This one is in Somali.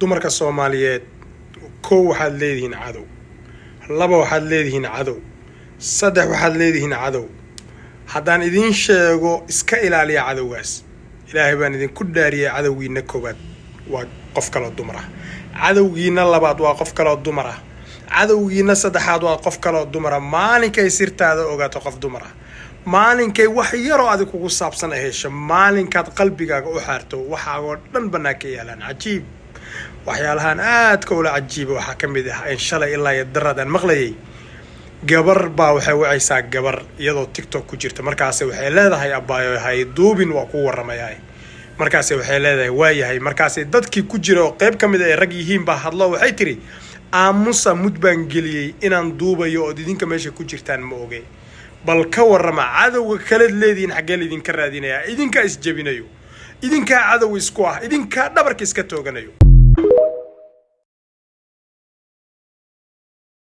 dumarka Soomaaliyeed kow waxaad leedihiin cadow, laba waxaad leedihiin cadow, saddex waxaad leedihiin cadow. haddaan idin sheego iska ilaaliya cadowgaas, ilaahay baan idinku dhaariyay cadowgiina koobaad waa qof kale dumar ah, cadowgiina labaad waa qof kale dumar ah, cadowgiina saddexaad waa qof kale dumar ah. maalinkay sirtaada ogaato qof dumar ah, maalinkay wax yaroo adig kugu saabsan ay hesho, maalinkaad qalbigaaga u xaarto waxaagoo dhan banaanka yaalaan. cajiib waxyaalahan aadka ula cajiiba waxaa ka mid ah in shalay ilaa iyo daradaan maqlayay gabar baa waxay wacaysaa gabar iyadoo TikTok ku jirta, markaas waxay leedahay abaayo hay duubin waa ku waramayaa, markaas waxay leedahay waayahay, markaas dadkii ku jira oo qayb ka mid ah rag yihiin baa hadlo waxay tiri aamusa mud baan geliyay inaan duubayo oo idinka meesha ku jirtaan ma oge, bal ka warama cadowga kale leediin xagee idinka raadinaya, idinka is jabinayo, idinka cadow isku ah, idinka dhabarka iska tooganayo.